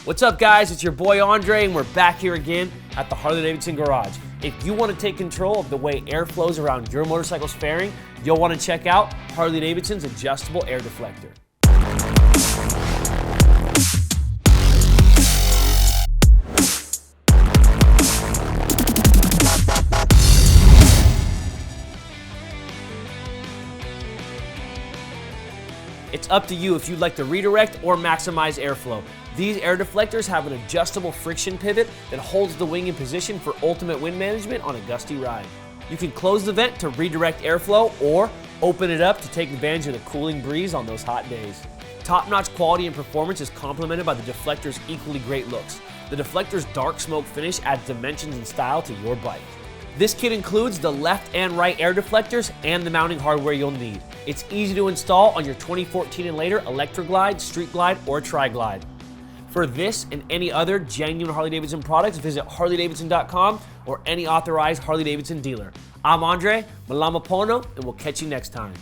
What's up, guys? It's your boy Andre, and we're back here again at the Harley-Davidson garage. If you want to take control of the way air flows around your motorcycle's fairing, you'll want to check out Harley-Davidson's adjustable air deflector. It's up to you if you'd like to redirect or maximize airflow. These air deflectors have an adjustable friction pivot that holds the wing in position for ultimate wind management on a gusty ride. You can close the vent to redirect airflow or open it up to take advantage of the cooling breeze on those hot days. Top-notch quality and performance is complemented by the Deflector's equally great looks. The Deflector's dark smoke finish adds dimensions and style to your bike. This kit includes the left and right air deflectors and the mounting hardware you'll need. It's easy to install on your 2014 and later Electra Glide, Street Glide, or Tri-Glide. For this and any other genuine Harley-Davidson products, visit harleydavidson.com or any authorized Harley-Davidson dealer. I'm Andre, Malama Pono, and we'll catch you next time.